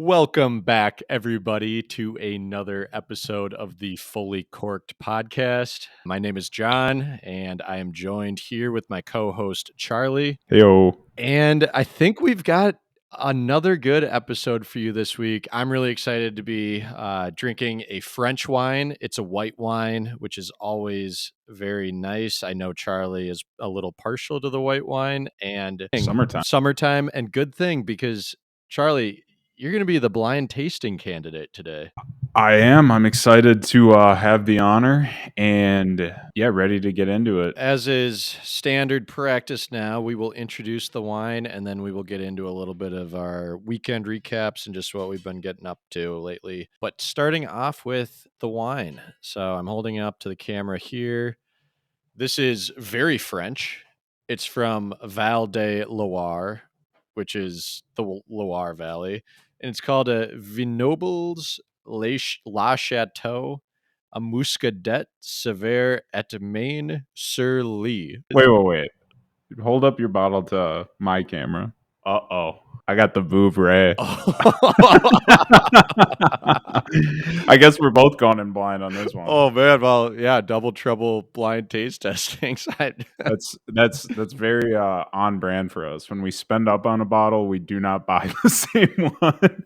Welcome back, everybody, to another episode of the Fully Corked podcast. My name is John, and I am joined here with my co-host, Charlie. Heyo. And I think we've got another good episode for you this week. I'm really excited to be drinking a French wine. It's a white wine, which is always very nice. I know Charlie is a little partial to the white wine and Summertime. and good thing because Charlie, you're going to be the blind tasting candidate today. I am. I'm excited to have the honor and ready to get into it. As is standard practice now, we will introduce the wine and then we will get into a little bit of our weekend recaps and just what we've been getting up to lately. But starting off with the wine. So I'm holding it up to the camera here. This is very French. It's from Val de Loire, which is the Loire Valley. And it's called a Vignobles La Chateau, a Muscadet Sévère et Maine sur Lee. Wait. Hold up your bottle to my camera. Uh-oh. I got the Vouvray. I guess we're both going in blind on this one. Oh man, well, yeah, double trouble blind taste testing. That's very on brand for us. When we spend up on a bottle, we do not buy the same one.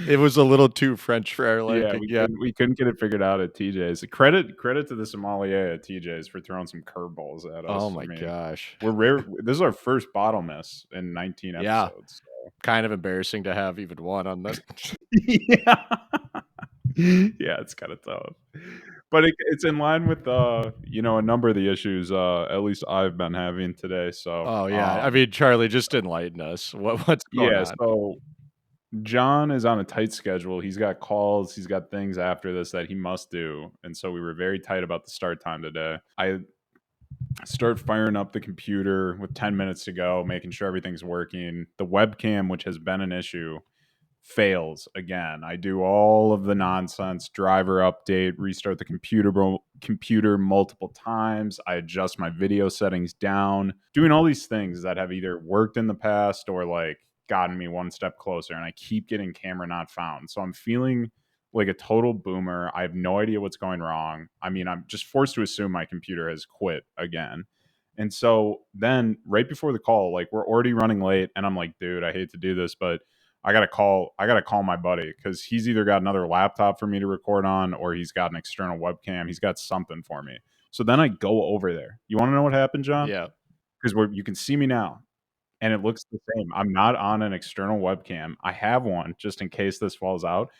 It was a little too French for our liking. We couldn't get it figured out at TJ's. Credit to the sommelier at TJ's for throwing some curveballs at us. Oh my gosh, we're rare. This is our first bottle miss in 19 episodes. So. Kind of embarrassing to have even one on this. Yeah, it's kind of tough, but it's in line with a number of the issues at least I've been having today. So I mean, Charlie, just enlighten us. What's going on? So John is on a tight schedule. He's got calls. He's got things after this that he must do. And so we were very tight about the start time today. I start firing up the computer with 10 minutes to go, making sure everything's working. The webcam, which has been an issue, fails again. I do all of the nonsense, driver update, restart the computer multiple times. I adjust my video settings down, doing all these things that have either worked in the past or like gotten me one step closer, and I keep getting camera not found. So I'm feeling like a total boomer. I have no idea what's going wrong. I mean, I'm just forced to assume my computer has quit again. And so then right before the call, like we're already running late, and I'm like, dude, I hate to do this, but I gotta call my buddy because he's either got another laptop for me to record on or he's got an external webcam. He's got something for me. So then I go over there. You want to know what happened, John? Yeah. Because you can see me now. And it looks the same. I'm not on an external webcam. I have one just in case this falls out.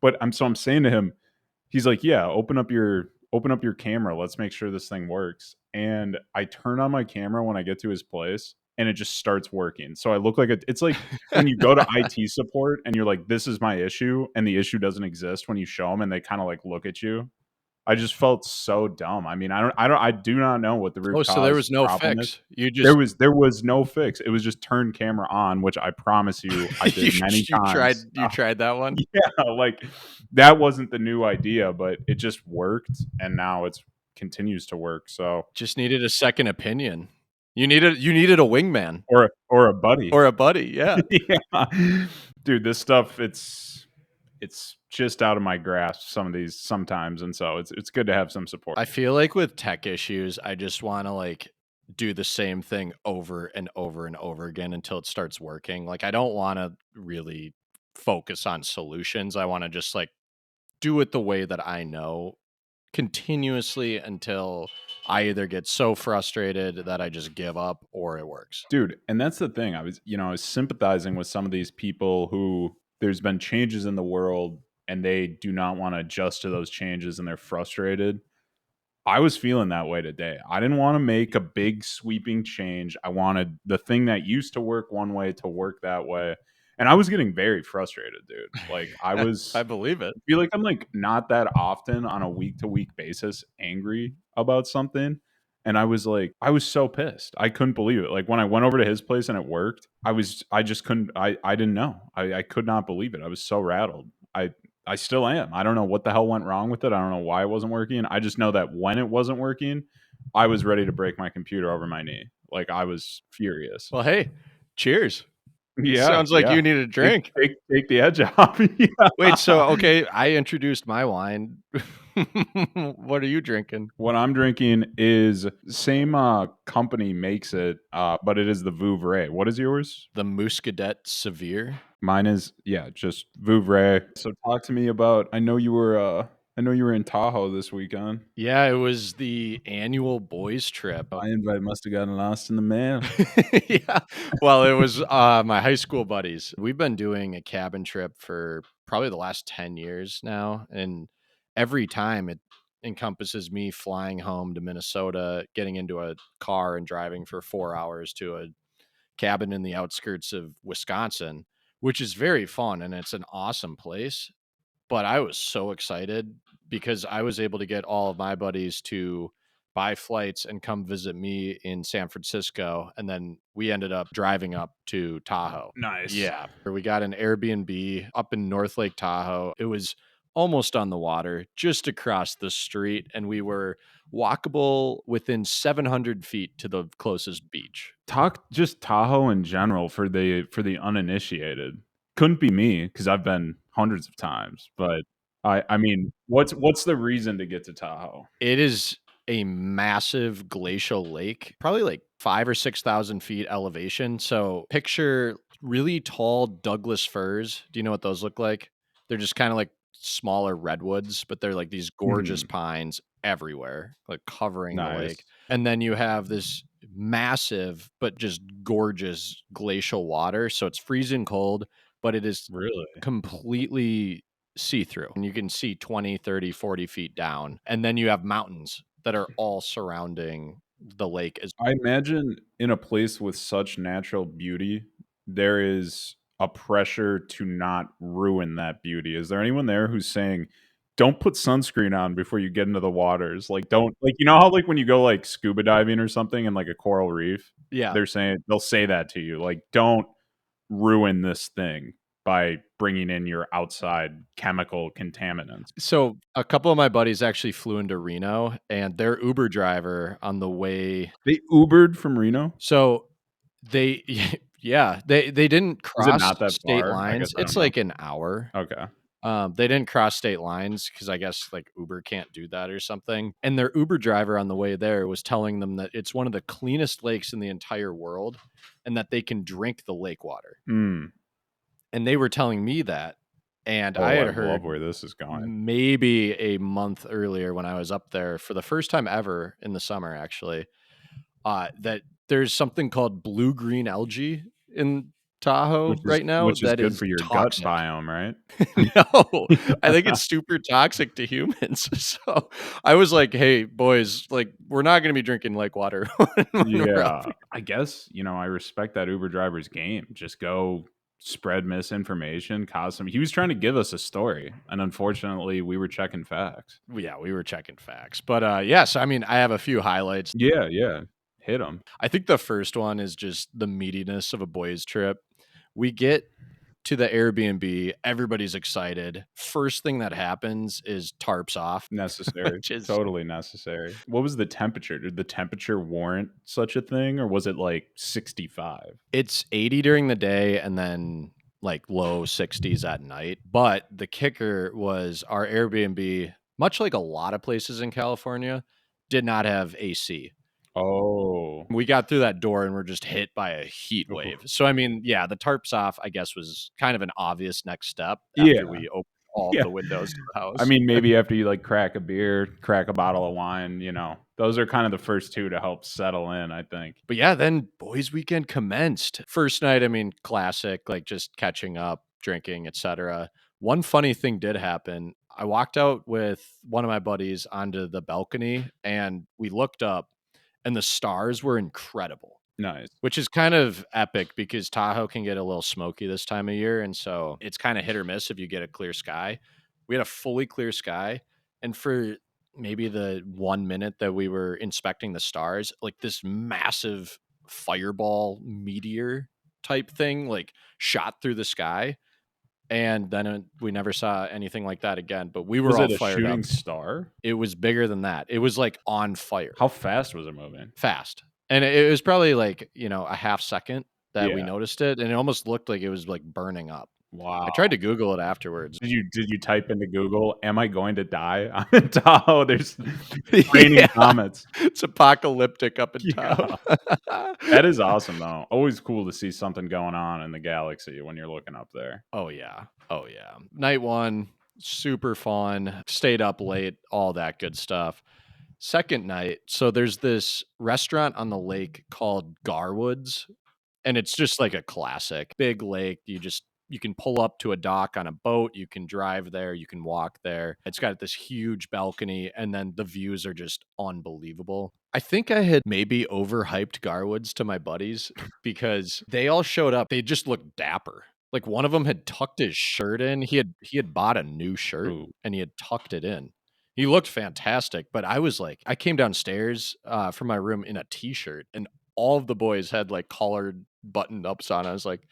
But I'm saying to him, he's like, yeah, open up your camera. Let's make sure this thing works. And I turn on my camera when I get to his place and it just starts working. So I look like it's like when you go to IT support and you're like, this is my issue, and the issue doesn't exist when you show them and they kind of like look at you. I just felt so dumb. I mean, I do not know what the root cause. So there was no fix. There was no fix. It was just turn camera on, which I promise you I did many times. You tried that one? Yeah, like that wasn't the new idea, but it just worked, and now it continues to work. So just needed a second opinion. You needed a wingman or a buddy. Yeah. Yeah. Dude, this stuff it's just out of my grasp sometimes, and so it's good to have some support. I feel like with tech issues, I just want to like do the same thing over and over and over again until it starts working. Like I don't want to really focus on solutions. I want to just like do it the way that I know continuously until I either get so frustrated that I just give up or it works. Dude, and that's the thing. I was sympathizing with some of these people who there's been changes in the world and they do not want to adjust to those changes and they're frustrated. I was feeling that way today. I didn't want to make a big sweeping change. I wanted the thing that used to work one way to work that way. And I was getting very frustrated, dude. Like I was I believe it. I feel like I'm like not that often on a week to week basis angry about something. And I was so pissed. I couldn't believe it. Like when I went over to his place and it worked, I just couldn't, I didn't know. I could not believe it. I was so rattled. I still am. I don't know what the hell went wrong with it. I don't know why it wasn't working. I just know that when it wasn't working, I was ready to break my computer over my knee. Like I was furious. Well, hey, cheers. Yeah, Sounds like yeah. you need a Take drink. take the edge off. Wait, so Yeah. okay, I introduced my wine. What are you drinking? What I'm drinking is same, company makes it, but it is the Vouvray. What is yours? The Muscadet Severe. Mine is, yeah, just Vouvray. So talk to me about I know you were in Tahoe this weekend. Yeah, it was the annual boys trip. My invite must have gotten lost in the mail. Yeah. Well, it was, my high school buddies. We've been doing a cabin trip for probably the last 10 years now, and every time it encompasses me flying home to Minnesota, getting into a car and driving for 4 hours to a cabin in the outskirts of Wisconsin, which is very fun, and it's an awesome place. But I was so excited because I was able to get all of my buddies to buy flights and come visit me in San Francisco, and then we ended up driving up to Tahoe. Nice. Yeah, we got an Airbnb up in North Lake Tahoe. It was almost on the water, just across the street, and we were walkable within 700 feet to the closest beach. Talk just Tahoe in general for the uninitiated. Couldn't be me because 'cause I've been hundreds of times, but I mean, what's the reason to get to Tahoe? It is a massive glacial lake, probably like 5 or 6,000 feet elevation. So picture really tall Douglas firs. Do you know what those look like? They're just kind of like smaller redwoods, but they're like these gorgeous Mhm. pines everywhere, like covering the lake. Nice. And then you have this massive, but just gorgeous glacial water. So it's freezing cold, but it is Really? completely see through, and you can see 20, 30, 40 feet down. And then you have mountains that are all surrounding the lake as I imagine in a place with such natural beauty, there is a pressure to not ruin that beauty. Is there anyone there who's saying, "Don't put sunscreen on before you get into the waters." Like, don't like, you know how, like, when you go, like, scuba diving or something in, like, a coral reef, yeah. they'll say that to you, like, "Don't ruin this thing by bringing in your outside chemical contaminants." So a couple of my buddies actually flew into Reno, and their Uber driver on the way, They Ubered from Reno? so they yeah, they didn't Is it cross not that state far? I guess lines. I It's don't know. like an hour. Okay. They didn't cross state lines because I guess like Uber can't do that or something. And their Uber driver on the way there was telling them that it's one of the cleanest lakes in the entire world and that they can drink the lake water. Mm. And they were telling me that. And I Oh, I had love heard where this is going. maybe a month earlier when I was up there for the first time ever in the summer, actually, that there's something called blue green algae in Tahoe right now Which is that good is for your gut toxic. biome, right? No, I think it's super toxic to humans. So I was like, "Hey, boys, like, we're not gonna be drinking lake water when we're up Yeah. here." I guess, I respect that Uber driver's game. Just go spread misinformation, cause some he was trying to give us a story, and unfortunately, we were checking facts. Yeah, we were checking facts. But, yes, I mean, I have a few highlights. Yeah, yeah. Hit him. I think the first one is just the meatiness of a boys' trip. We get to the Airbnb, everybody's excited. First thing that happens is tarps off, Necessary. which is Totally necessary. What was the temperature? Did the temperature warrant such a thing, or was it, like, 65? it's 80 during the day and then like low 60s at night. But the kicker was our Airbnb, much like a lot of places in California, did not have AC. Oh. We got through that door and we're just hit by a heat Ooh. wave. So I mean, yeah, the tarps off, I guess, was kind of an obvious next step after Yeah. we opened all of Yeah. the windows to the I house. mean, maybe after you, like, crack a beer, crack a bottle of wine, those are kind of the first 2 to help settle in, I think. But yeah, then boys' weekend commenced. First night, I mean, classic, like just catching up, drinking, etc. One funny thing did happen. I walked out with one of my buddies onto the balcony and we looked up and the stars were incredible, Nice. which is kind of epic because Tahoe can get a little smoky this time of year. And so it's kind of hit or miss if you get a clear sky. We had a fully clear sky. And for maybe the 1 minute that we were inspecting the stars, like this massive fireball meteor type thing, like shot through the sky. And then we never saw anything like that again. But we were Was all it a fired up. shooting star? It was bigger than that. It was like on fire How fast was it moving? fast. And it was probably like, a half second. that we Yeah. noticed it, and it almost looked like it was, like, burning up. I tried Wow. to Google it afterwards. Did you type into Google, "Am I going to die?" I'm in Tahoe, there's raining Yeah. comets. It's apocalyptic up in Tahoe. Yeah. That is awesome, though. Always cool to see something going on in the galaxy when you're looking up there. Oh, yeah. Oh, yeah. Night 1, super fun, stayed up late, all that good stuff. Second night, so there's this restaurant on the lake called Garwood's, and it's just like a classic. Big lake, you can pull up to a dock on a boat, you can drive there, you can walk there. It's got this huge balcony, and then the views are just unbelievable. I think I had maybe overhyped Garwood's to my buddies because they all showed up. They just looked dapper. Like, one of them had tucked his shirt in. He had bought a new shirt, Ooh. and he had tucked it in. He looked fantastic, but I was like, I came downstairs from my room in a t-shirt, and all of the boys had like collared buttoned ups on. I was like,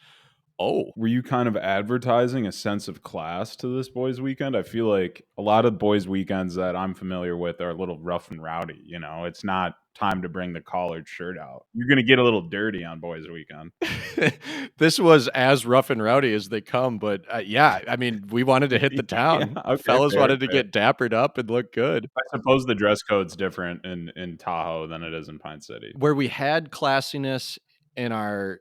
oh, Were you kind of advertising a sense of class to this boys' weekend? I feel like a lot of boys' weekends that I'm familiar with are a little rough and rowdy, you know? It's not time to bring the collared shirt out. You're gonna get a little dirty on boys' weekend. this was as rough and rowdy as they come. But yeah, I mean, we wanted to hit the Yeah, town. okay, Fellas fair, wanted to fair. get dappered up and look good. I suppose the dress code's different in Tahoe than it is in Pine City. Where we had classiness in our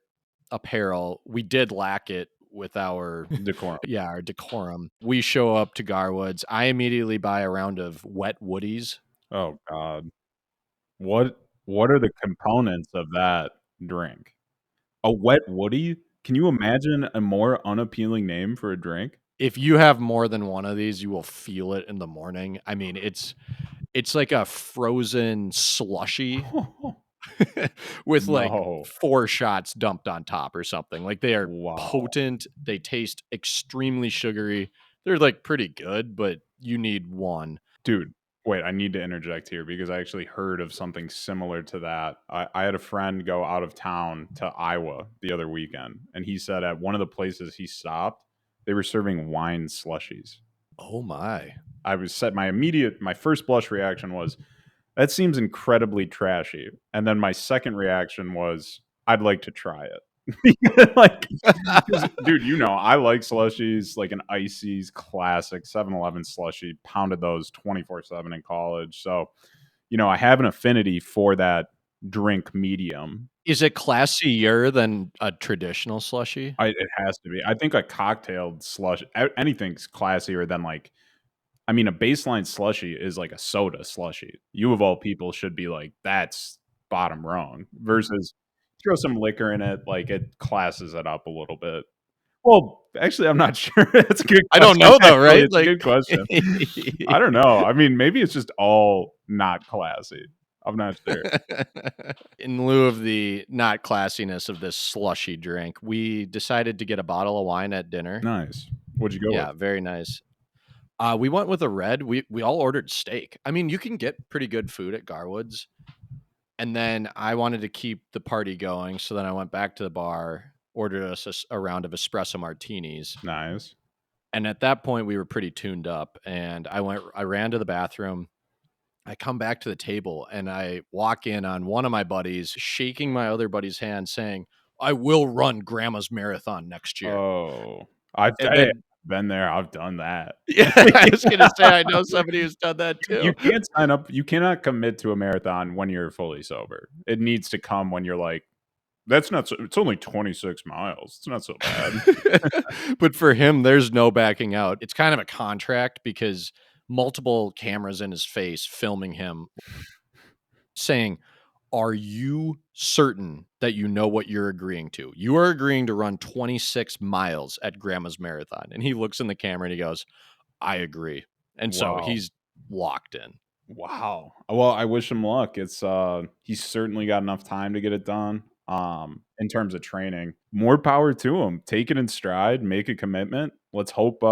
apparel, we did lack it with our Decorum. yeah, our decorum. We show up to Garwood's. I immediately buy a round of wet woodies. Oh god. What are the components of that drink? A wet woody? Can you imagine a more unappealing name for a drink? If you have more than one of these, you will feel it in the morning. I mean, it's like a frozen slushy with like No. 4 shots dumped on top or something. Like, they are Wow. potent, they taste extremely sugary. They're, like, pretty good, but you need one. Dude, wait, I need to interject here because I actually heard of something similar to that. I had a friend go out of town to Iowa the other weekend, and he said at one of the places he stopped, they were serving wine slushies. Oh my. I was set my first blush reaction was, "That seems incredibly trashy." And then my second reaction was, "I'd like to try it." Like, 'cause dude, you know, I like slushies, like an Icy's classic 7-Eleven slushie, pounded those 24/7 in college. So, you know, I have an affinity for that drink medium. Is it classier than a traditional slushie? It has to be. I think a cocktailed slush anything's classier than, like, I mean, a baseline slushy is like a soda slushy. You of all people should be like, "That's bottom rung," versus throw some liquor in it, like, it classes it up a little bit. Well, actually, I'm not sure. That's a good I don't question, know though, actually, right? it's a Like good question. I don't know. I mean, maybe it's just all not classy. I'm not sure. in lieu of the not classiness of this slushy drink, we decided to get a bottle of wine at dinner. Nice. What'd you go with? Yeah, very nice. We went with a red. We all ordered steak. I mean, you can get pretty good food at Garwood's. And then I wanted to keep the party going, so then I went back to the bar, ordered us a round of espresso martinis, Nice. and at that point, we were pretty tuned up, and I ran to the bathroom. I come back to the table, and I walk in on one of my buddies, shaking my other buddy's hand, saying, "I will run grandma's marathon next year." Oh, And I've then been there, I've done that. yeah, I was gonna say, I know somebody who's done that You too. can't sign up you cannot commit to a marathon when you're fully sober. It needs to come when you're like, "That's not so it's only 26 miles. It's not so bad." But for him, there's no backing out. It's kind of a contract because multiple cameras in his face filming him saying, "Are you certain that you know what you're agreeing to? You are agreeing to run 26 miles at grandma's marathon." And he looks in the camera and he goes, "I agree." And so Wow. he's locked in. Wow. Well, I wish him luck. He's certainly got enough time to get it done, in terms of training. More power to him. Take it in stride, make a commitment. Let's hope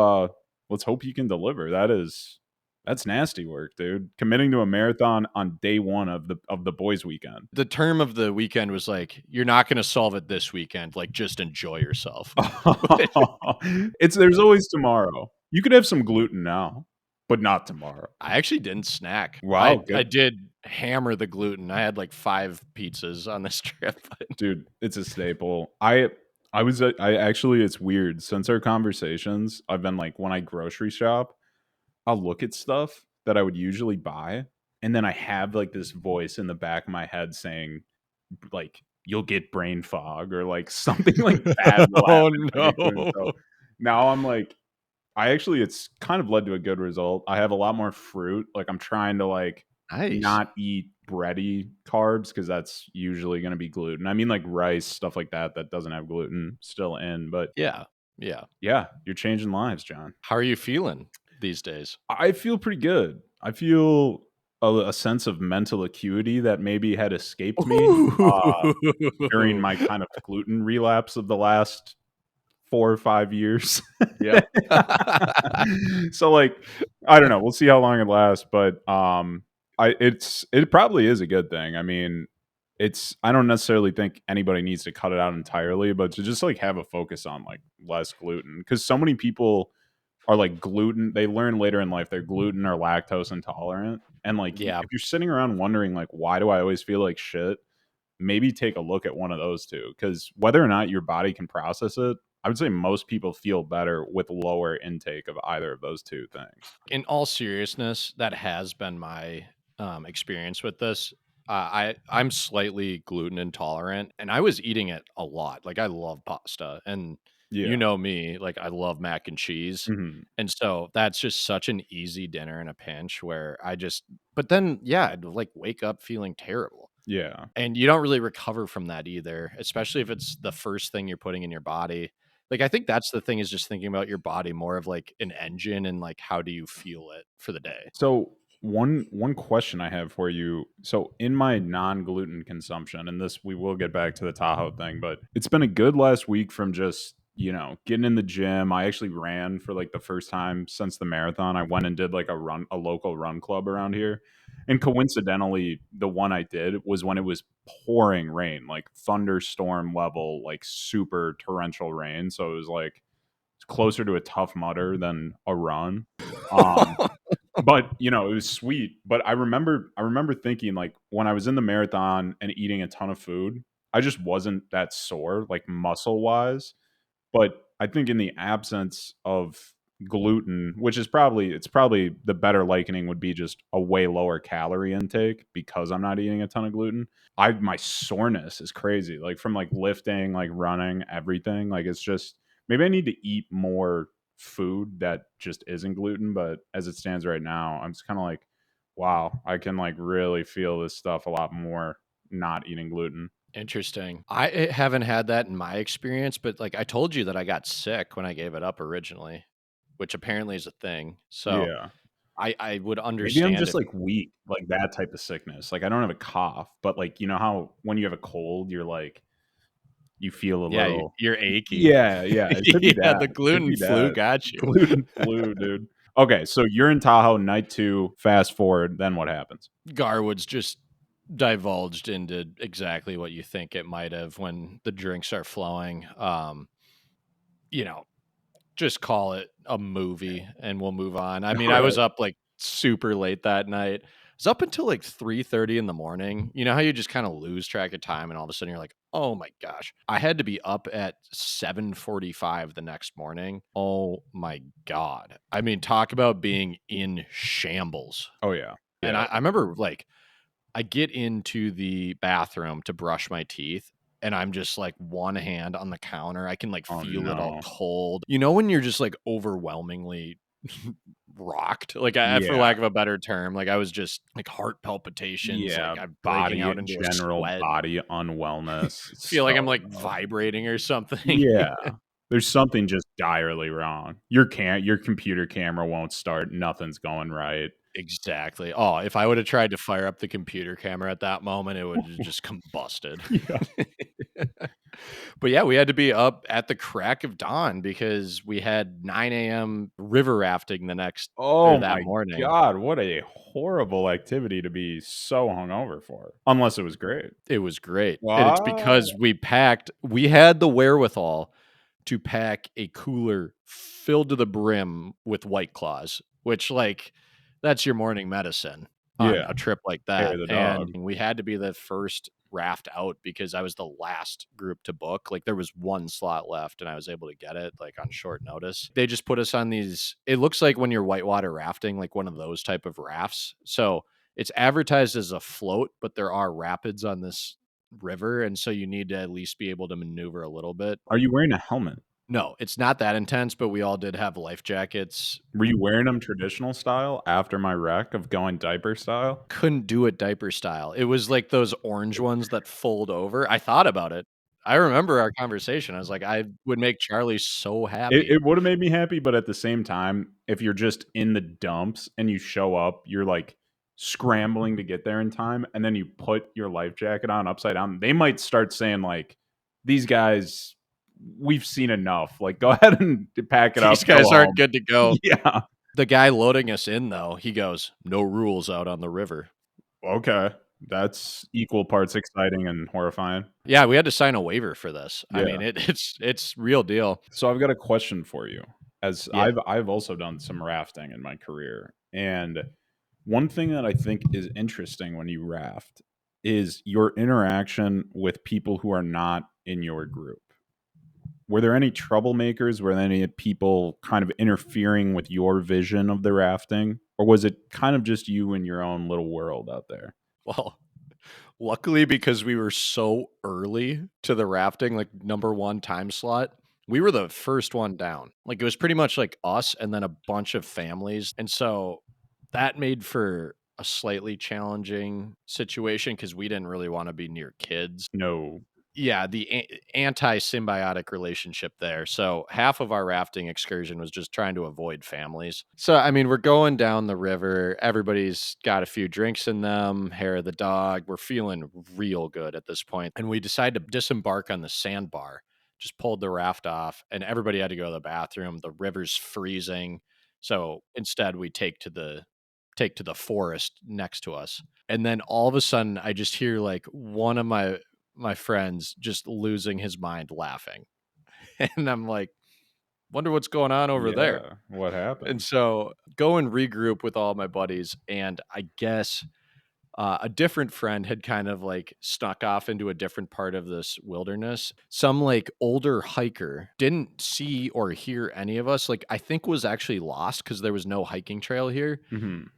he can deliver. That's nasty work, dude. Committing to a marathon on day 1 of the boys' weekend. The term of the weekend was like, "You're not going to solve it this weekend. Like, just enjoy yourself." There's always tomorrow. You could have some gluten now. but not tomorrow. I actually didn't snack. Wow, I good. did hammer the gluten. I had like 5 pizzas on this trip. Dude, it's a staple. I actually, it's weird. Since our conversations, I've been like, when I grocery shop, I'll look at stuff that I would usually buy, and then I have like this voice in the back of my head saying, like, you'll get brain fog or like something like bad will Oh, happen if I get gluten. no. So now I'm like, it's kind of led to a good result. I have a lot more fruit. Like, I'm trying to like Nice. not eat bready carbs because that's usually going to be gluten. I mean, like rice, stuff like that that doesn't have gluten still in. But Yeah. Yeah. yeah, you're changing lives, John. How are you feeling these days? I feel pretty good. I feel a sense of mental acuity that maybe had escaped me during Ooh. my kind of gluten relapse of the last 4 or 5 years. Yep. So, like, I don't know, we'll see how long it lasts, but, it probably is a good thing. I mean, I don't necessarily think anybody needs to cut it out entirely, but to just, like, have a focus on, like, less gluten, because so many people are, like, they learn later in life they're gluten or lactose intolerant, and, like, Yeah. if you're sitting around wondering, like, "Why do I always feel like shit?" Maybe take a look at one of those 2, because whether or not your body can process it, I would say most people feel better with lower intake of either of those 2 things. In all seriousness, that has been my experience with this. I'm slightly gluten intolerant, and I was eating it a lot. Like I love pasta, and you Yeah. know me, like I love mac and cheese, Mhm. and so that's just such an easy dinner in a pinch. Where I just, but then yeah, I'd like wake up feeling terrible. Yeah. And you don't really recover from that either, especially if it's the first thing you're putting in your body. Like, I think that's the thing is just thinking about your body more of like an engine and like how do you feel it for the day? So one question I have for you. So in my non-gluten consumption, and this we will get back to the Tahoe thing, but it's been a good last week from just, getting in the gym. I actually ran for like the first time since the marathon. I went and did like a local run club around here. And coincidentally, the one I did was when it was pouring rain, like thunderstorm level, like super torrential rain. So it was like it's closer to a tough mudder than a run. Um, but, it was sweet, but I remember thinking, like, when I was in the marathon and eating a ton of food, I just wasn't that sore, like, muscle-wise, but I think in the absence of gluten, which is probably the better likening would be just a way lower calorie intake because I'm not eating a ton of gluten. My soreness is crazy, like, from, like, lifting, like, running, everything, like, it's just maybe I need to eat more food that just isn't gluten, but as it stands right now, I'm just kinda like, "Wow, I can, like, really feel this stuff a lot more not eating gluten." Interesting. Haven't had that in my experience, but like I told you that I got sick when I gave it up originally, which apparently is a thing. So Yeah. I would Maybe I'm understand just, if like, weak, like, that type of sickness, like, I don't have a cough, but, like, you know how when you have a cold, you're, like you feel a yeah, little you're achy. Yeah, yeah, it could be Yeah, that, the it could gluten be flu that. got you. Gluten flu, dude. Okay, so you're in Tahoe, night 2, fast forward, then what happens? Garwood's just divulged into exactly what you think it might have when the drinks are flowing. You know, just call it a movie and we'll move on. I mean, I was Alright. up like super late that night. I was up until like 3:30 in the morning. You know how you just kind of lose track of time and all of a sudden you're like, "Oh my gosh." I had to be up at 7:45 the next morning. Oh my god. I mean, talk about being in shambles. Oh, yeah. And Yeah. I remember like I get into the bathroom to brush my teeth and I'm just like one hand on the counter. I can like Oh, feel it all no. cold. You know, when you're just like overwhelmingly rocked, like for Yeah. lack of a better term, like I was just like heart palpitations, Yeah, like I'm breaking body out into a general sweat. body unwellness. It's Feel like I'm so like rough. vibrating or something. Yeah. There's something just direly wrong. Your computer camera won't start, nothing's going right. Exactly. Oh, if I would have tried to fire up the computer camera at that moment, it would have just combusted. Yeah. But yeah, we had to be up at the crack of dawn because we had 9 a.m. river rafting the next or Oh that my morning. god, what a horrible activity to be so hungover for, unless it was great. It was great. And it's What? because we had the wherewithal to pack a cooler filled to the brim with White Claws, which, like, that's your morning medicine on Yeah, a trip like hair that, of the and dog. we had to be the first raft out because I was the last group to book. Like, there was 1 slot left, and I was able to get it, like, on short notice. They just put us on these, it looks like when you're whitewater rafting, like one of those type of rafts. So, it's advertised as a float, but there are rapids on this river, and so you need to at least be able to maneuver a little bit. Are you wearing a helmet? No, it's not that intense, but we all did have life jackets. Were you wearing them traditional style after my wreck of going diaper style? Couldn't do it diaper style. It was like those orange ones that fold over. I thought about it. I remember our conversation. I was like, "I would make Charlie so happy." It would have made me happy, but at the same time, if you're just in the dumps and you show up, you're like scrambling to get there in time, and then you put your life jacket on upside down, they might start saying like, "These guys, we've seen enough. Like, go ahead and pack it up, These go guys aren't home." good to go. Yeah. The guy loading us in, though, he goes, "No rules out on the river." Okay. That's equal parts exciting and horrifying. Yeah, we had to sign a waiver for this. I Yeah. mean, it's real deal. So I've got a question for you. As Yeah. I've also done some rafting in my career, and one thing that I think is interesting when you raft is your interaction with people who are not in your group. Were there any troublemakers? Were there any people kind of interfering with your vision of the rafting? Or was it kind of just you in your own little world out there? Well, luckily, because we were so early to the rafting, like number 1 time slot, we were the first one down. Like, it was pretty much like us and then a bunch of families. And so that made for a slightly challenging situation because we didn't really want to be near kids. No. Yeah, the anti-symbiotic relationship there. So half of our rafting excursion was just trying to avoid families. So I mean, we're going down the river. Everybody's got a few drinks in them. Hair of the dog. We're feeling real good at this point, and we decide to disembark on the sandbar. Just pulled the raft off, and everybody had to go to the bathroom. The river's freezing, so instead we take to the forest next to us. And then all of a sudden, I just hear like one of my friends just losing his mind laughing. And I'm like, wonder what's going on over there. Yeah. What And happened? so go and regroup with all my buddies. And I guess a different friend had kind of like snuck off into a different part of this wilderness. Some like older hiker didn't see or hear any of us. Like, I think was actually lost because there was no hiking trail here, Mhm.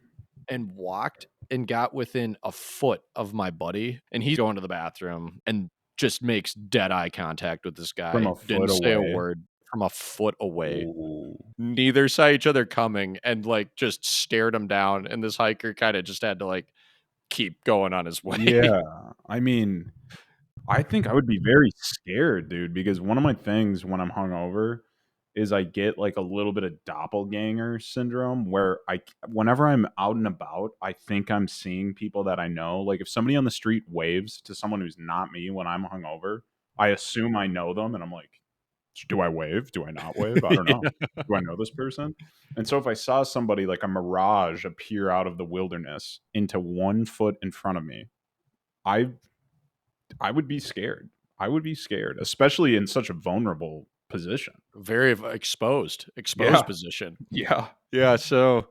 and walked and got within a foot of my buddy, and he's going to the bathroom and just makes dead eye contact with this From guy. a foot Didn't say a away. word from a foot away. Ooh. Neither saw each other coming and, like, just stared him down, and this hiker kinda just had to, like, keep going on his way. Yeah. I mean, I think I would be very scared, dude, because one of my things when I'm hungover is I get like a little bit of doppelganger syndrome where whenever I'm out and about, I think I'm seeing people that I know. Like if somebody on the street waves to someone who's not me when I'm hungover, I assume I know them and I'm like, do I wave? Do I not wave? I don't know. Yeah. Do I know this person? And so if I saw somebody like a mirage appear out of the wilderness into 1 foot in front of me, I I would be scared. I would be scared, especially in such a vulnerable position. Very exposed Yeah, position. yeah. Yeah, so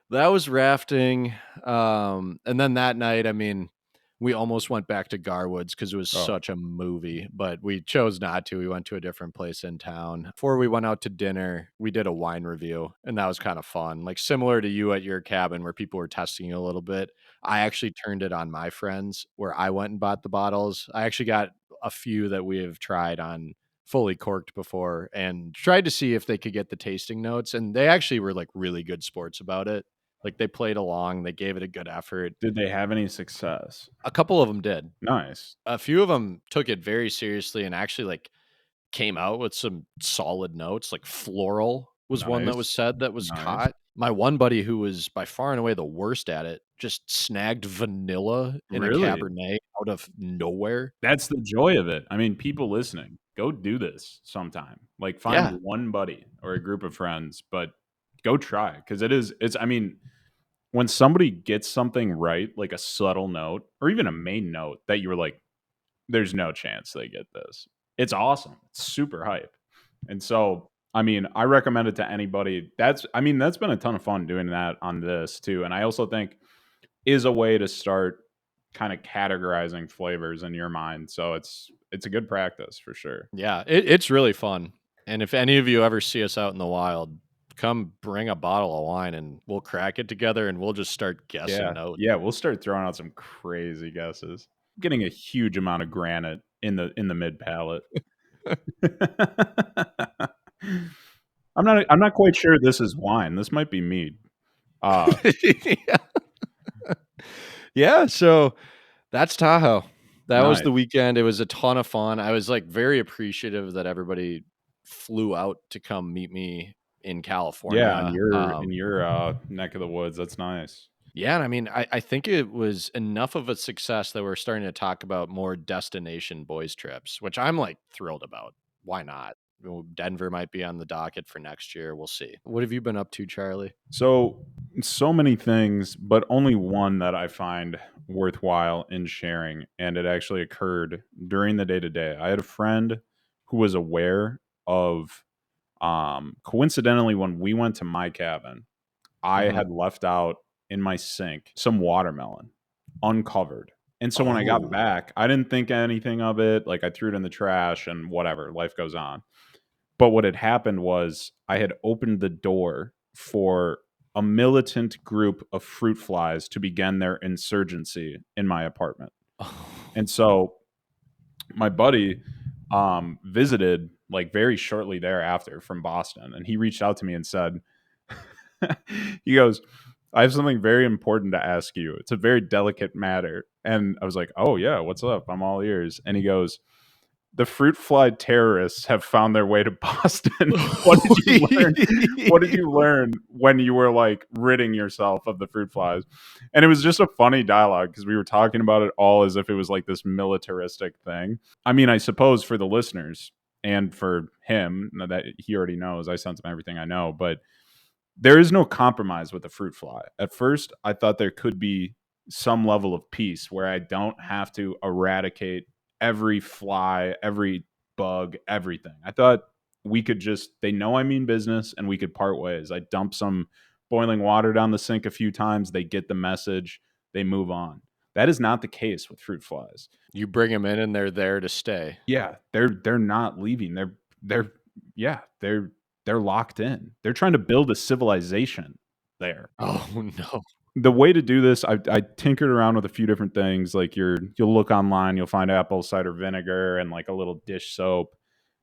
that was rafting, and then that night, I mean, we almost went back to Garwoods because it was Oh, such a movie, but we chose not to. We went to a different place in town. Before we went out to dinner, we did a wine review, and that was kind of fun. Like, similar to you at your cabin where people were testing you a little bit, I actually turned it on my friends where I went and bought the bottles. I actually got a few that we have tried on Fully Corked before and tried to see if they could get the tasting notes, and they actually were, like, really good sports about it. Like, they played along, they gave it a good effort. did they have any success? A couple of them did. Nice. A few of them took it very seriously and actually, like, came out with some solid notes, like floral was one that was Nice. said that was Nice. caught. My one buddy who was by far and away the worst at it just snagged vanilla in a Really? Cabernet out of nowhere. That's the joy of it. I mean, people listening, go do this sometime. Like, find Yeah. one buddy or a group of friends, but go try because it's, I mean, when somebody gets something right, like a subtle note or even a main note that you were like, there's no chance they get this. It's awesome. It's super hype. And so, I mean, I recommend it to anybody. That's been a ton of fun doing that on this too. And I also think is a way to start kind of categorizing flavors in your mind. So it's a good practice for sure. Yeah, it's really fun. And if any of you ever see us out in the wild, come bring a bottle of wine and we'll crack it together and we'll just start guessing Yeah. notes. Yeah, we'll start throwing out some crazy guesses. Getting a huge amount of granite in the mid palate. I'm not quite sure this is wine. This might be mead. Uh Yeah. Yeah, so that's Tahoe. That was the nice. weekend. It was a ton of fun. I was, like, very appreciative that everybody flew out to come meet me in Yeah, California. in your neck of the woods. That's nice. Yeah, and I mean, I think it was enough of a success that we're starting to talk about more destination boys trips, which I'm, like, thrilled about. Why not? Well, Denver might be on the docket for next year. We'll see. What have you been up to, Charlie? So many things, but only one that I find worthwhile in sharing, and it actually occurred during the day to day. I had a friend who was aware of coincidentally when we went to my cabin, I Mhm. had left out in my sink some watermelon uncovered. And so when I got Oh. back, I didn't think anything of it. Like I threw it in the trash and whatever, life goes on. But what had happened was I had opened the door for a militant group of fruit flies to begin their insurgency in my apartment. And so my buddy visited like very shortly thereafter from Boston, and he reached out to me and said, he goes, I have something very important to ask you. It's a very delicate matter. And I was like, oh, yeah, what's up? I'm all ears. And he goes, the fruit fly terrorists have found their way to Boston. What did you learn? What did you learn when you were like ridding yourself of the fruit flies? And it was just a funny dialogue because we were talking about it all as if it was like this militaristic thing. I mean, I suppose for the listeners and for him that he already knows, I sent him everything I know, but there is no compromise with the fruit fly. At first, I thought there could be some level of peace where I don't have to eradicate every fly, every bug, everything. I thought we could just, they know I mean business and we could part ways. I dump some boiling water down the sink a few times, they get the message, they move on. That is not the case with fruit flies. You bring them in and they're there to stay. Yeah, they're not leaving. They're yeah, they're locked in. They're trying to build a civilization there. Oh, no. The way to do this, I tinkered around with a few different things. Like you'll look online, you'll find apple cider vinegar and like a little dish soap.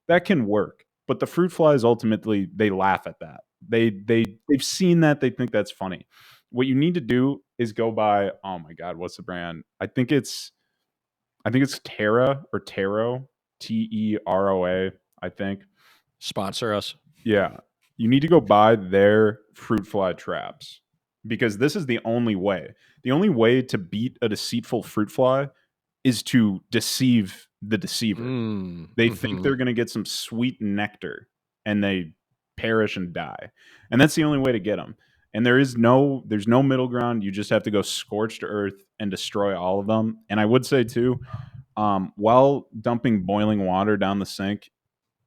That can work. But the fruit flies ultimately they laugh at that. They've seen that, they think that's funny. What you need to do is go by, oh my god, what's the brand? I think it's Terra or Taro, Teroa, I think. Sponsor us. Yeah. You need to go buy their fruit fly traps because this is the only way. The only way to beat a deceitful fruit fly is to deceive the deceiver. Mm, They think mhm. they're going to get some sweet nectar and they perish and die. And that's the only way to get them. And there's no middle ground. You just have to go scorched earth and destroy all of them. And I would say too, while dumping boiling water down the sink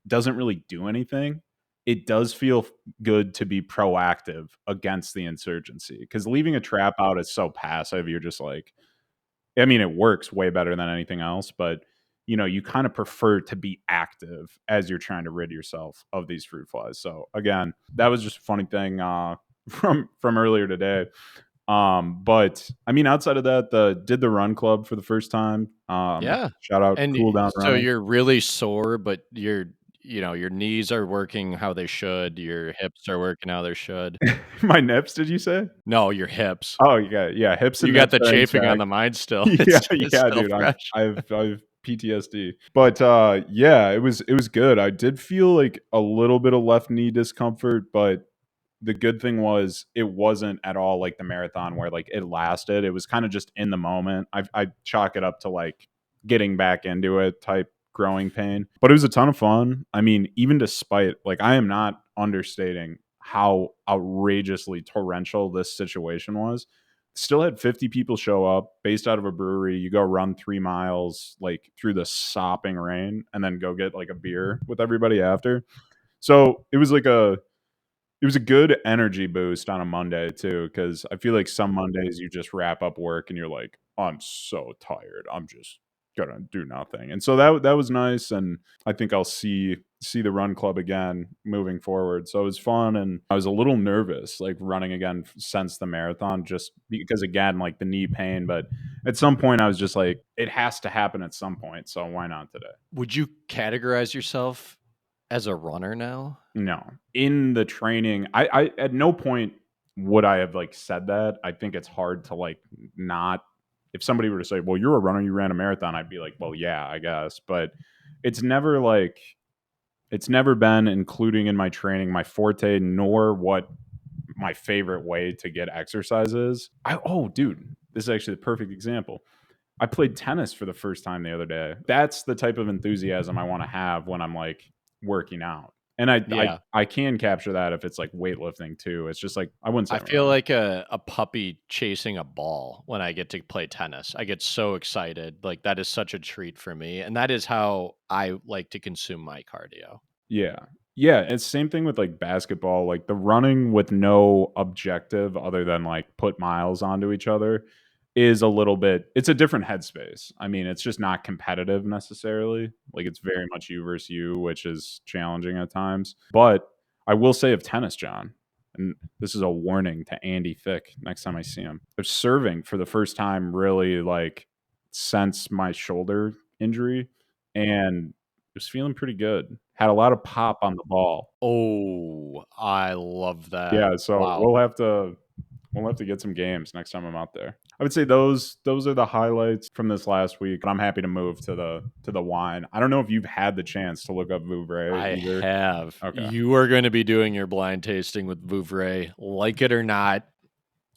doesn't really do anything, it does feel good to be proactive against the insurgency because leaving a trap out is so passive. You're just like, I mean, it works way better than anything else, but you know, you kind of prefer to be active as you're trying to rid yourself of these fruit flies. So again, that was just a funny thing from earlier today. But I mean, outside of that, the did the run club for the first time. Yeah. Shout out And Cool Down so Running. you're really sore, but your knees are working how they should, your hips are working how they should. My nips, did you say? No, your hips. Oh, yeah, hips You and got nips the are chafing on intact. the mind still. Yeah, It's yeah, still dude, fresh. I've PTSD. But, yeah, it was good. I did feel, like, a little bit of left knee discomfort, but the good thing was it wasn't at all like the marathon where, like, it lasted. It was kinda just in the moment. I chalk it up to, like, getting back into it type growing pain, but it was a ton of fun. I mean, even despite like, I am not understating how outrageously torrential this situation was. Still had 50 people show up based out of a brewery. You go run 3 miles like through the sopping rain and then go get like a beer with everybody after. So it was a good energy boost on a Monday too, because I feel like some Mondays you just wrap up work and you're like, I'm so tired. I'm just gonna do nothing. And so that was nice. And I think I'll see the run club again moving forward. So it was fun, and I was a little nervous like running again since the marathon, just because again, like the knee pain. But at some point I was just like, it has to happen at some point. So why not today? Would you categorize yourself as a runner now? No. In the training, I at no point would I have, like, said that. I think it's hard to, like, not if somebody were to say, "Well, you're a runner, you ran a marathon," I'd be like, "Well, yeah, I guess." But it's never, like it's never been including in my training my forte, nor what my favorite way to get exercise is. Dude, this is actually the perfect example. I played tennis for the first time the other day. That's the type of enthusiasm I want to have when I'm like working out. And Yeah. I can capture that if it's like weightlifting too. It's just like I wouldn't say I I'm a feel runner. like a puppy chasing a ball when I get to play tennis. I get so excited. Like, that is such a treat for me, and that is how I like to consume my cardio. Yeah. Yeah, it's same thing with like basketball, like the running with no objective other than like put miles onto each other is a little bit it's a different headspace. I mean, it's just not competitive necessarily. Like it's very much you versus you, which is challenging at times. But I will say of tennis, John, and this is a warning to Andy Fick next time I see him. They're serving for the first time really like since my shoulder injury, and was feeling pretty good. Had a lot of pop on the ball. Oh, I love that. Yeah, so Wow. we'll have to get some games next time I'm out there. I would say those are the highlights from this last week, and I'm happy to move to the wine. I don't know if you've had the chance to look up Vouvray I either. have. Okay. You are gonna be doing your blind tasting with Vouvray, like it or not.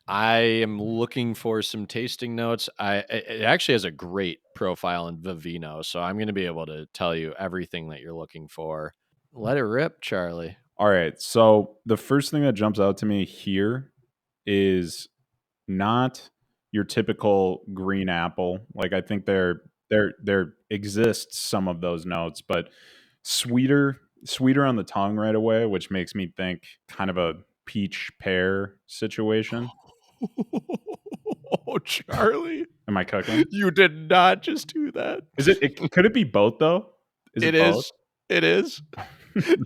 I am looking for some tasting notes. It actually has a great profile in Vivino, so I'm gonna be able to tell you everything that you're looking for. Let it rip, Charlie. All right. So the first thing that jumps out to me here is not your typical green apple. Like I think there exists some of those notes, but sweeter on the tongue right away, which makes me think kind of a peach pear situation. Oh, Charlie, Am I cooking? you did not just do that. Could it be both though? Is it It both? is. It is.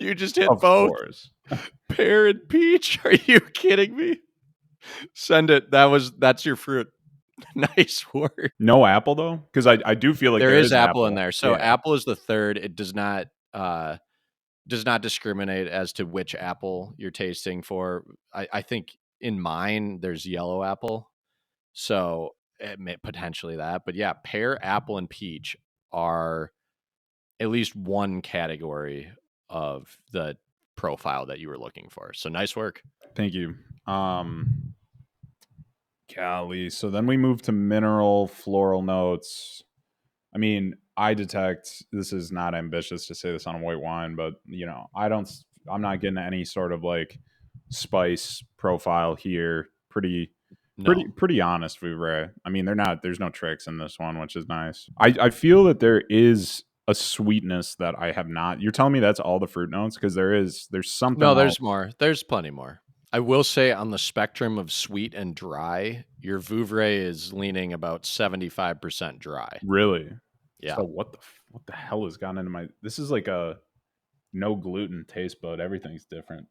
You just hit Of both. course. Pear and peach. Are you kidding me? Send it. That's your fruit. Nice work. No apple though? Because I do feel like There there is is apple in apple. there. So Yeah. apple is the third. It does not discriminate as to which apple you're tasting for. I think in mine there's yellow apple, so it may potentially that. But yeah, pear, apple, and peach are at least one category of the profile that you were looking for. So nice work. Thank you. Golly. So then we move to mineral floral notes. I mean, I detect this is not ambitious to say this on a white wine, but I'm not getting any sort of like spice profile here. No, Pretty honest Vouvray. I mean, there's no tricks in this one, which is nice. I feel that there is a sweetness that I have not. You're telling me that's all the fruit notes? Because there's something no, there's else. more. There's plenty more. I will say on the spectrum of sweet and dry, your Vouvray is leaning about 75% dry. Really? Yeah. So what the hell has gotten into my this is like a no gluten taste bud. Everything's different.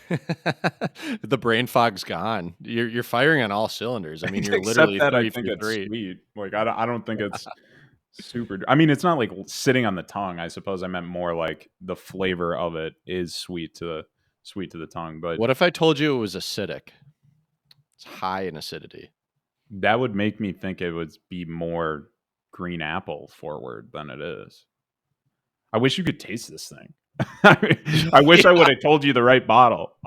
The brain fog's gone. You're firing on all cylinders. I mean, you're Except literally that I 3 think for it's 3. sweet. Like I don't think it's super I mean, it's not like sitting on the tongue. I suppose I meant more like the flavor of it is sweet to the tongue, but What if I told you it was acidic? It's high in acidity. that would make me think it would be more green apple forward than it is. I wish you could taste this thing. I wish I would Yeah. have told you the right bottle.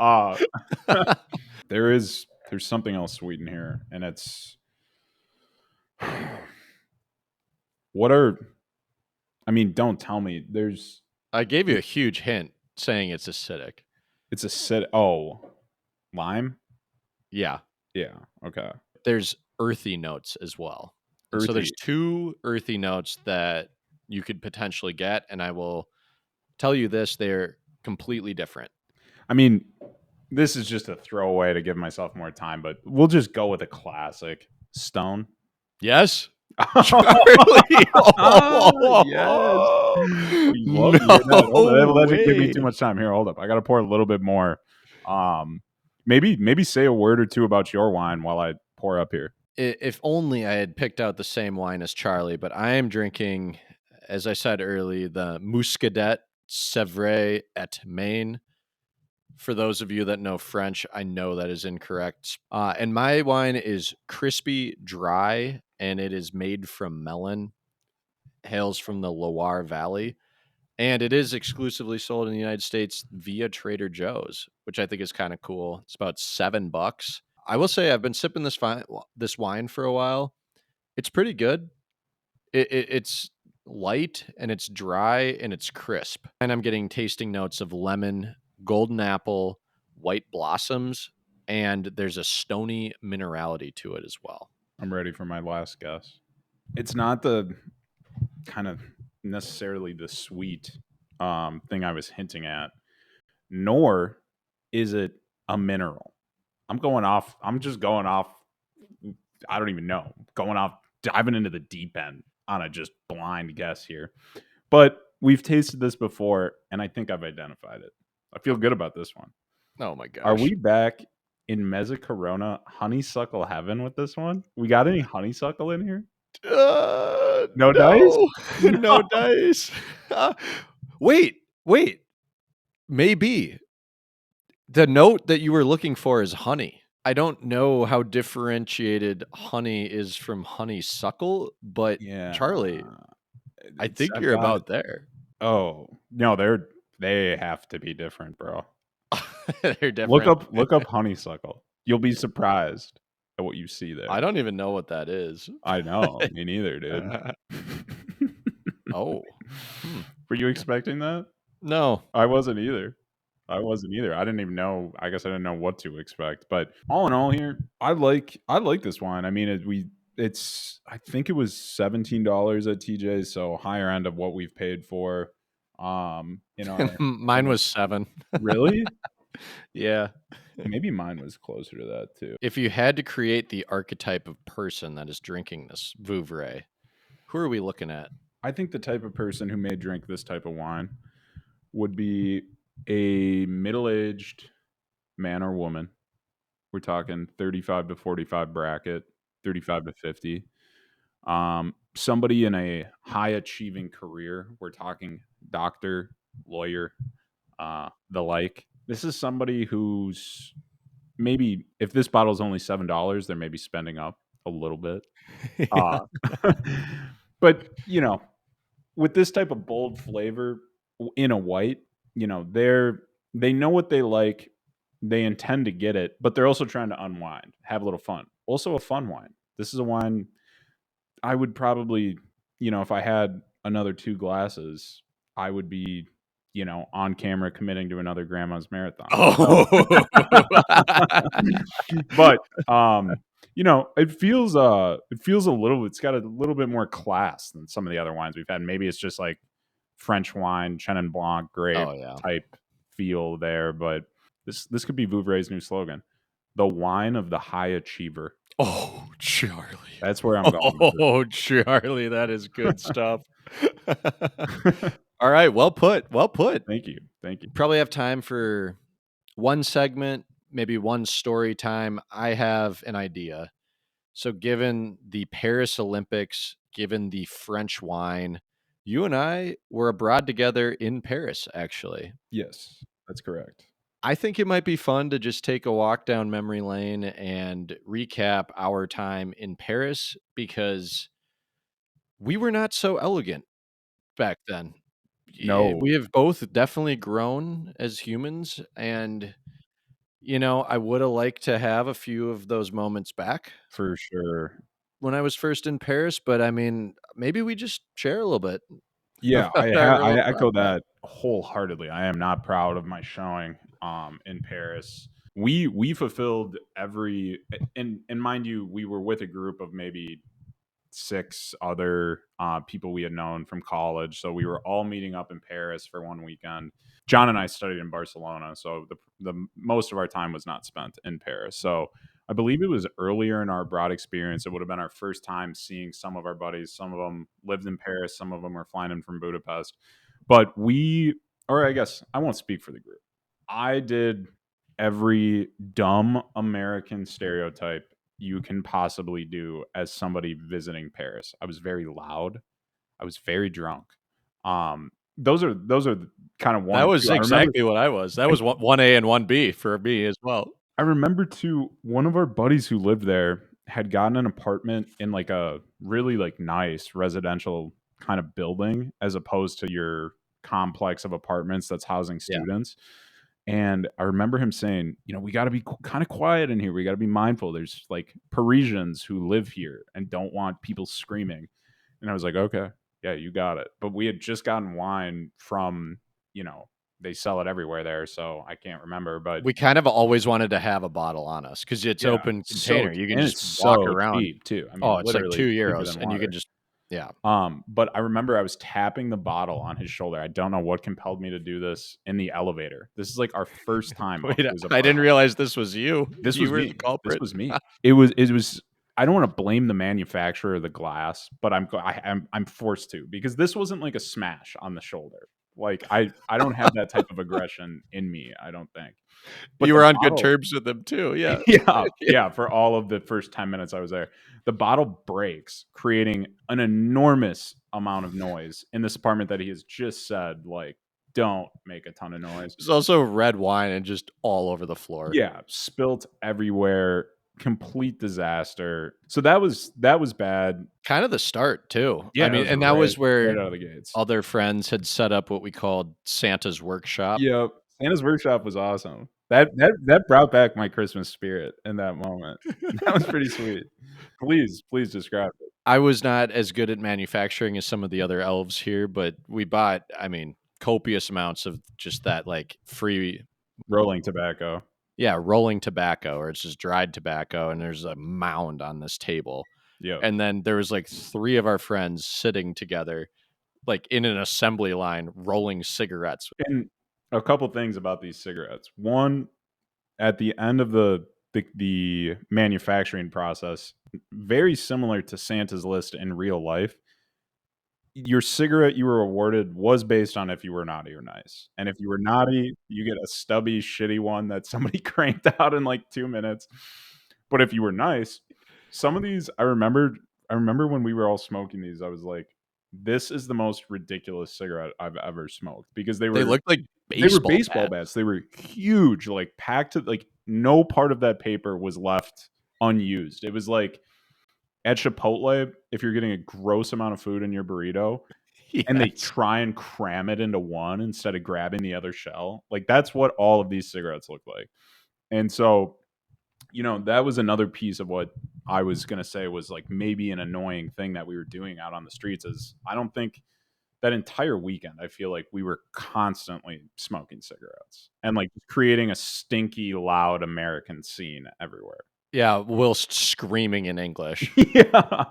There's something else sweet in here, and it's what are I mean, don't tell me. I gave you a huge hint saying it's acidic. It's a sit. Oh, lime. Yeah. Yeah. Okay. There's earthy notes as well. And so there's Earthy. 2 earthy notes that you could potentially get, and I will tell you this, they're Completely different. I mean, this is just a throwaway to give myself more time, but we'll just go with a classic Stone. Yes, Charlie. Yes. We love to hear that. Hold on, No that doesn't give me way. too much time. Here, hold up. I gotta pour a little bit more. Maybe say a word or two about your wine while I pour up here. If only I had picked out the same wine as Charlie, but I am drinking, as I said earlier, the Muscadet Sevre et Maine. For those of you that know French, I know that is incorrect. And my wine is crispy, dry, and it is made from melon, hails from the Loire Valley. And it is exclusively sold in the United States via Trader Joe's, which I think is kind of cool. It's about $7. I will say I've been sipping this wine for a while. It's pretty good. It's light and it's dry and it's crisp. And I'm getting tasting notes of lemon, golden apple, white blossoms, and there's a stony minerality to it as well. I'm ready for my last guess. It's not the kind of necessarily the sweet thing I was hinting at, nor is it a mineral. I'm just going off. I don't even know. Going off, diving into the deep end on a just blind guess here. But we've tasted this before, and I think I've identified it. I feel good about this one. Oh my Are gosh. we back in Mezza Corona honeysuckle heaven with this one? We got any honeysuckle in here? No dice? No, no No. dice. Wait. Maybe the note that you were looking for is honey. I don't know how differentiated honey is from honeysuckle, but Yeah. Charlie, I It's think I've you're got about there. oh no, they have to be different, bro. They're different. Look up honeysuckle. You'll be surprised at what you see I there. don't even know what that is. I know. Me neither, dude. Oh. Hmm. Were you expecting that? No. I wasn't either. I wasn't either. I didn't even know. I guess I didn't know what to expect. But all in all, here, I like this wine. I mean, it's I think it was $17 at TJ's, so higher end of what we've paid for. In our Mine was most 7. really Yeah. maybe mine was closer to that too. If you had to create the archetype of person that is drinking this Vouvray, who are we looking at? I think the type of person who may drink this type of wine would be a middle-aged man or woman. We're talking 35 to 45 bracket, 35 to 50. Somebody in a high achieving career. We're talking doctor, lawyer, the like. This is somebody who's maybe if this bottle's only $7, they're maybe spending up a little bit. Yeah. Uh, but with this type of bold flavor in a white, they know what they like. They intend to get it, but they're also trying to unwind, have a little fun. Also, a fun wine. This is a wine I would probably, if I had another 2 glasses, I would be, on camera committing to another grandma's marathon. So, Oh. but it feels a little. It's got a little bit more class than some of the other wines we've had. Maybe it's just like French wine, Chenin Blanc, grape Oh, yeah. type feel there. But this could be Vouvray's new slogan: the wine of the high achiever. Oh, Charlie. That's where I'm going with Oh, Charlie, that is good stuff. All right, well put, well put. Thank you, thank you. Probably have time for one segment, maybe one story time. I have an idea. So, given the Paris Olympics, given the French wine, you and I were abroad together in Paris, actually. Yes, that's correct. I think it might be fun to just take a walk down memory lane and recap our time in Paris because we were not so elegant back then. No, We have both definitely grown as humans, and I would have liked to have a few of those moments back for sure. when I was first in Paris, but I mean, maybe we just share a little bit Yeah, about our I little echo time back. that wholeheartedly. I am not proud of my showing in Paris. We fulfilled every and mind you, we were with a group of maybe 6 other people we had known from college. So we were all meeting up in Paris for one weekend. John and I studied in Barcelona, so the most of our time was not spent in Paris. So I believe it was earlier in our abroad experience. It would have been our first time seeing some of our buddies. Some of them lived in Paris. Some of them were flying in from Budapest. But or I guess I won't speak for the group. I did every dumb American stereotype you can possibly do as somebody visiting Paris. I was very loud. I was very drunk. Those are kind of one That and was two. exactly what I was. That was 1A and 1B for me as well. I remember too, one of our buddies who lived there had gotten an apartment in like a really like nice residential kind of building as opposed to your complex of apartments that's housing Yeah. students. And I remember him saying, we got to be kind of quiet in here. We got to be mindful. There's like Parisians who live here and don't want people screaming. And I was like, okay, yeah, you got it. But we had just gotten wine from, they sell it everywhere there. So I can't remember. But We kind of always wanted to have a bottle on us because it's yeah, open so container. You can and just it's walk so around. cheap too. I mean, Oh, it's like literally cheaper €2 than and you can water. just yeah. But I remember I was tapping the bottle on his shoulder. I don't know what compelled me to do this in the elevator. This is like our first time up Wait, to his I didn't apartment. realize this was you. This You was were the me. This culprit. was me. It was I don't want to blame the manufacturer of the glass, but I'm forced to because this wasn't like a smash on the shoulder. Like I don't have that type of aggression in me, I don't think. But You the were on good bottle terms with them too, yeah. yeah, yeah, for all of the first 10 minutes I was there. The bottle breaks, creating an enormous amount of noise in this apartment that he has just said, like, "Don't make a ton of noise." There's also red wine and just all over the floor. Yeah, spilt everywhere, complete disaster. So that was bad. Kind of the start too. I Yeah, it mean, was and that right was where right out of the gates. other friends had set up what we called Santa's workshop. Yep. Santa's workshop was awesome. That brought back my Christmas spirit in that moment. That was pretty sweet. Please describe it. I was not as good at manufacturing as some of the other elves here, but we bought, I mean, copious amounts of just that like free, Rolling tobacco. yeah, rolling tobacco, or it's just dried tobacco, and there's a mound on this table. Yep. And then there was like three of our friends sitting together, like in an assembly line, rolling cigarettes. And a couple things about these cigarettes. One, at the end of the manufacturing process, very similar to Santa's list in real life, your cigarette you were awarded was based on if you were naughty or nice. And if you were naughty, you get a stubby, shitty one that somebody cranked out in like 2 minutes. But if you were nice, some of these I remember when we were all smoking these, I was like, this is the most ridiculous cigarette I've ever smoked because they They were looked like they were baseball baseball bats. bats. They were huge, like packed to like no part of that paper was left unused. It was like at Chipotle, if you're getting a gross amount of food in your burrito and they Yes. try and cram it into one instead of grabbing the other shell, like that's what all of these cigarettes look like. And so, that was another piece of what I was going to say was like maybe an annoying thing that we were doing out on the streets is I don't think that entire weekend, I feel like we were constantly smoking cigarettes and like creating a stinky, loud American scene everywhere. Yeah, whilst screaming in English. Yeah.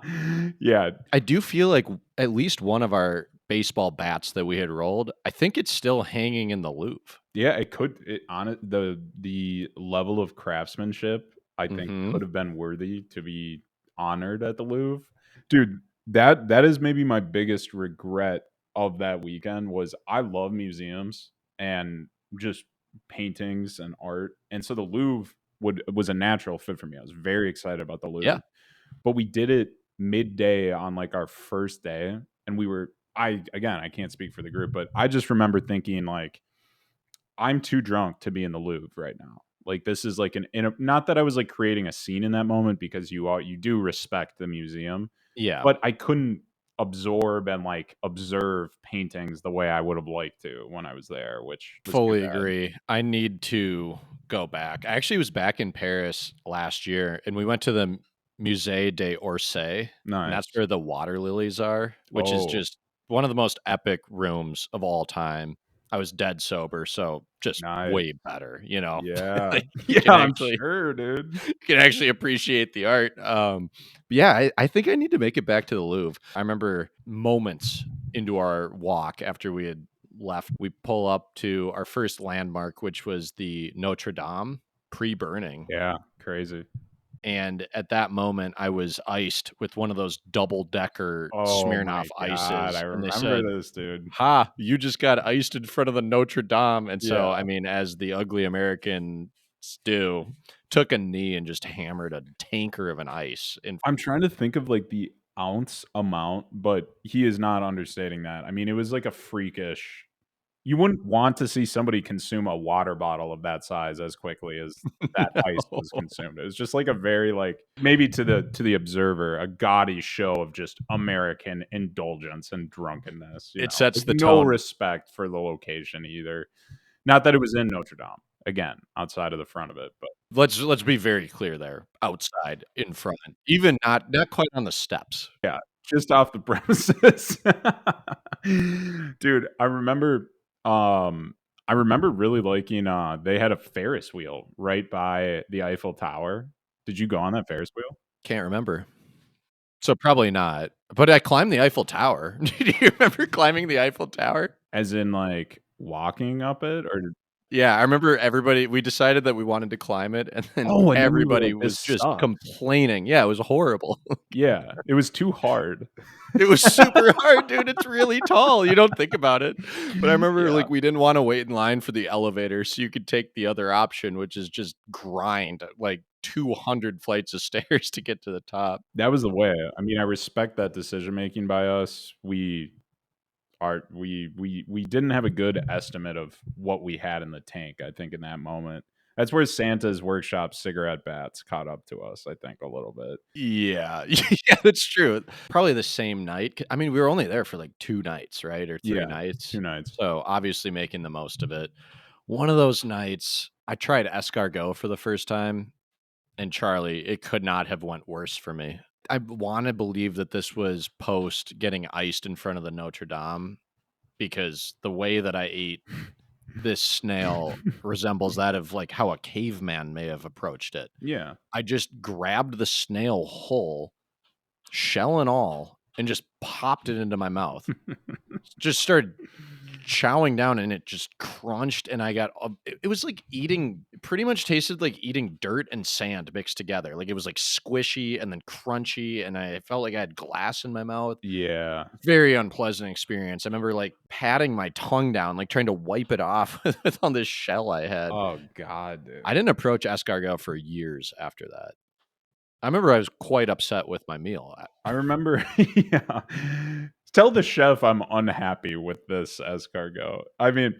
Yeah. I do feel like at least one of our baseball bats that we had rolled, I think it's still hanging in the Louvre. Yeah. It could, on it, the level of craftsmanship, I think Mhm. could have been worthy to be honored at the Louvre. Dude, that is maybe my biggest regret of that weekend was I love museums and just paintings and art. And so the Louvre was a natural fit for me. I was very excited about the Yeah. Louvre. But we did it midday on like our first day and we were I can't speak for the group, but I just remember thinking like I'm too drunk to be in the Louvre right now. Like this is like not that I was like creating a scene in that moment because you do respect the museum, Yeah. but I couldn't absorb and like observe paintings the way I would have liked to when I was there, which was too Fully bad. agree. I need to go back. I actually was back in Paris last year, and we went to the Musée d'Orsay, and that's Nice. where the water lilies are, which is Oh, just one of the most epic rooms of all time. I was dead sober, so just nice. way better, you know? Yeah. Like, Yeah, I'm sure, dude. you can actually appreciate the art. But yeah, I think I need to make it back to the Louvre. I remember moments into our walk after we had left, we pull up to our first landmark, which was the Notre Dame pre-burning. Yeah, crazy. And at that moment, I was iced with one of those double-decker Oh my Smirnoff god, I Ices, and they remember said, this, dude. "Ha, you just got iced in front of the Notre Dame." And so, I Yeah. mean, as the ugly Americans do, took a knee and just hammered a tanker of an ice. And I'm trying to think of, like, the ounce amount, but he is not understating that. I mean, it was like a freakish you wouldn't want to see somebody consume a water bottle of that size as quickly as that ice no, was consumed. It was just like a very, like, maybe to the observer, a gaudy show of just American indulgence and drunkenness, it sets With the no tone. respect for the location either. Not that it was in Notre Dame, again, outside of the front of it, but Let's be very clear there. Outside, in front, even not quite on the steps. yeah, just off the premises. Dude, I remember really liking, they had a Ferris wheel right by the Eiffel Tower. Did you go on that Ferris wheel? Can't remember. So probably not. But I climbed the Eiffel Tower. Do you remember climbing the Eiffel Tower? As in, like, walking up it or Yeah, I remember everybody we decided that we wanted to climb it, and then oh, and then we were everybody like, was "This just sucks." complaining. Yeah, it was horrible. Yeah, it was too hard. It was super hard, dude. It's really tall. You don't think about it. But I remember, Yeah. like, we didn't wanna wait in line for the elevator, so you could take the other option, which is just grind, like, 200 flights of stairs to get to the top. That was the way. I mean, I respect that decision making by us. We didn't have a good estimate of what we had in the tank, I think, in that moment. That's where Santa's workshop cigarette bats caught up to us, I think, a little bit. Yeah. Yeah, that's true. Probably the same night. I mean, we were only there for, like, 2 nights, right, or 3 Yeah, nights. 2 nights. So, obviously making the most of it. One of those nights, I tried escargot for the first time, and Charlie, it could not have went worse for me. I wanna believe that this was post getting iced in front of the Notre Dame, because the way that I ate this snail resembles that of, like, how a caveman may have approached it. Yeah. I just grabbed the snail whole, shell and all, and just popped it into my mouth. Just started chowing down, and it just crunched, and I got it was like eating pretty much tasted like eating dirt and sand mixed together. Like, it was, like, squishy and then crunchy, and I felt like I had glass in my mouth. Yeah. Very unpleasant experience. I remember, like, patting my tongue down, like, trying to wipe it off with all this shell I had. Oh god, I dude. didn't approach escargot for years after that. I remember I was quite upset with my meal. I remember yeah. Tell the chef I'm unhappy with this escargot. I mean,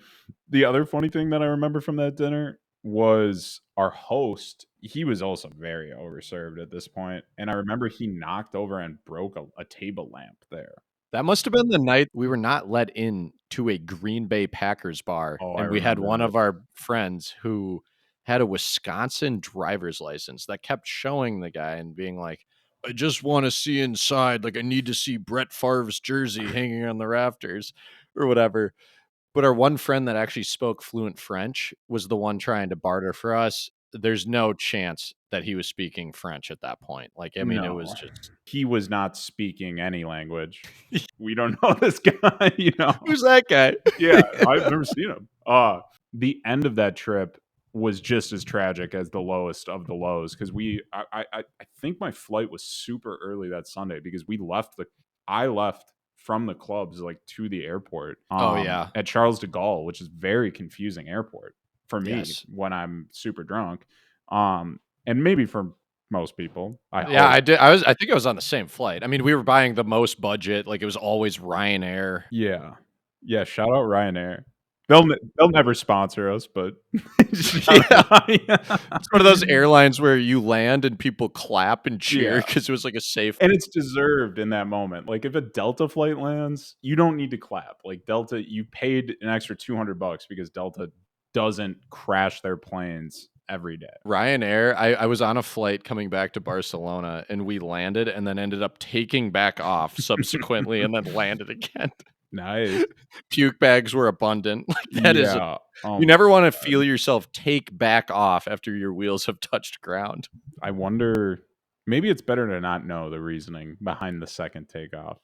the other funny thing that I remember from that dinner was our host, he was also very overserved at this point, and I remember he knocked over and broke a table lamp there. That must have been the night we were not let in to a Green Bay Packers bar, Oh, I and we had remember one of this. our friends who had a Wisconsin driver's license that kept showing the guy and being like, "I just wanna see inside, like, I need to see Brett Favre's jersey hanging on the rafters," or whatever. But our one friend that actually spoke fluent French was the one trying to barter for us. There's no chance that he was speaking French at that point. Like, I mean, it was No. just He was not speaking any language. We don't know this guy. who's that guy? Yeah, I've never seen him. The end of that trip was just as tragic as the lowest of the lows because I think my flight was super early that Sunday because I left from the clubs like to the airport Oh, yeah. at Charles de Gaulle, which is very confusing airport for me Yes. when I'm super drunk. And maybe for most people, I Yeah, hope. I did. I think I was on the same flight. I mean, we were buying the most budget. Like, it was always Ryanair. Yeah. Yeah, shout out Ryanair. They'll never sponsor us, but shout Yeah. out It's one of those airlines where you land and people clap and cheer Yeah, because it was like a safe. and it's deserved in that moment. Like, if a Delta flight lands, you don't need to clap. Like, Delta, you paid an extra $200 because Delta doesn't crash their planes every day. Ryanair, I was on a flight coming back to Barcelona, and we landed and then ended up taking back off subsequently and then landed again. Nice. Puke bags were abundant. Like, that is Yeah. Oh you my never wanna god. feel yourself take back off after your wheels have touched ground. I wonder maybe it's better to not know the reasoning behind the second takeoff.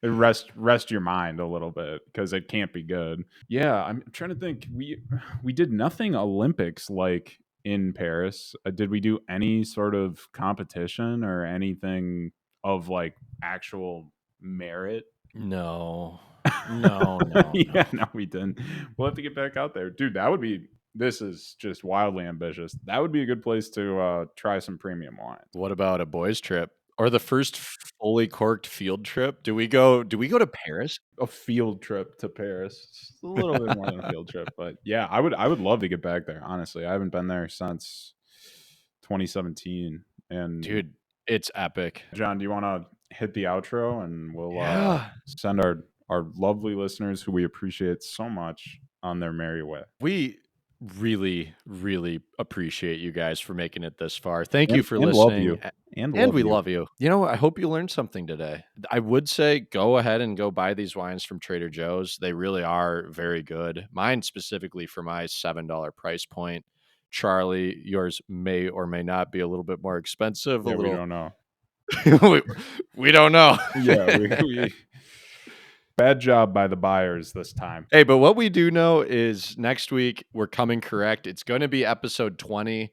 rest your mind a little bit because it can't be good. Yeah, I'm trying to think. We did nothing Olympics like in Paris. Did we do any sort of competition or anything of like actual merit? No. No, no, no. Yeah, no, we didn't. We'll have to get back out there, dude. That would be. This is just wildly ambitious. That would be a good place to try some premium wines. What about a boys' trip or the first fully corked field trip? Do we go to Paris? A field trip to Paris. It's a little bit more than a field trip, but yeah, I would love to get back there. Honestly, I haven't been there since 2017. And Dude, it's epic. John, do you want to hit the outro and we'll Yeah. send our lovely listeners who we appreciate so much on their merry way. We really, really appreciate you guys for making it this far. Thank you And, for and love listening. you. And And love we you. love you. I hope you learned something today. I would say go ahead and go buy these wines from Trader Joe's. They really are very good. Mine specifically for my $7 price point. Charlie, yours may or may not be a little bit more expensive. A Yeah, we little, don't know. we, we don't know. Yeah, we bad job by the buyers this time. Hey, but what we do know is next week we're coming correct. It's going to be episode 20.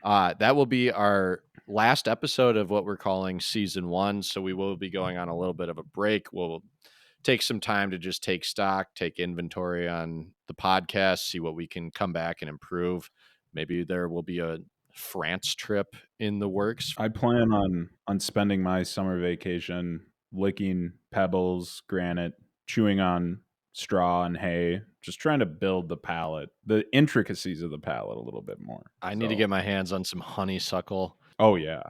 That will be our last episode of what we're calling season 1. So we will be going on a little bit of a break. We'll take some time to just take stock, take inventory on the podcast, see what we can come back and improve. Maybe there will be a France trip in the works. I plan on spending my summer vacation licking pebbles, granite, chewing on straw and hay, just trying to build the palate, the intricacies of the palate a little bit more. I need to So, get my hands on some honeysuckle oh yeah,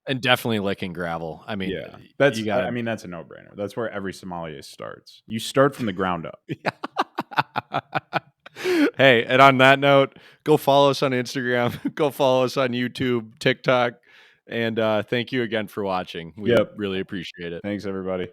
and definitely licking gravel. I mean, yeah. you got I to. mean that's a no brainer. That's where every sommelier starts. You start from the ground up. Hey, and on that note, go follow us on Instagram, go follow us on YouTube, TikTok, and thank you again for watching. We Yep. really appreciate it. Thanks everybody.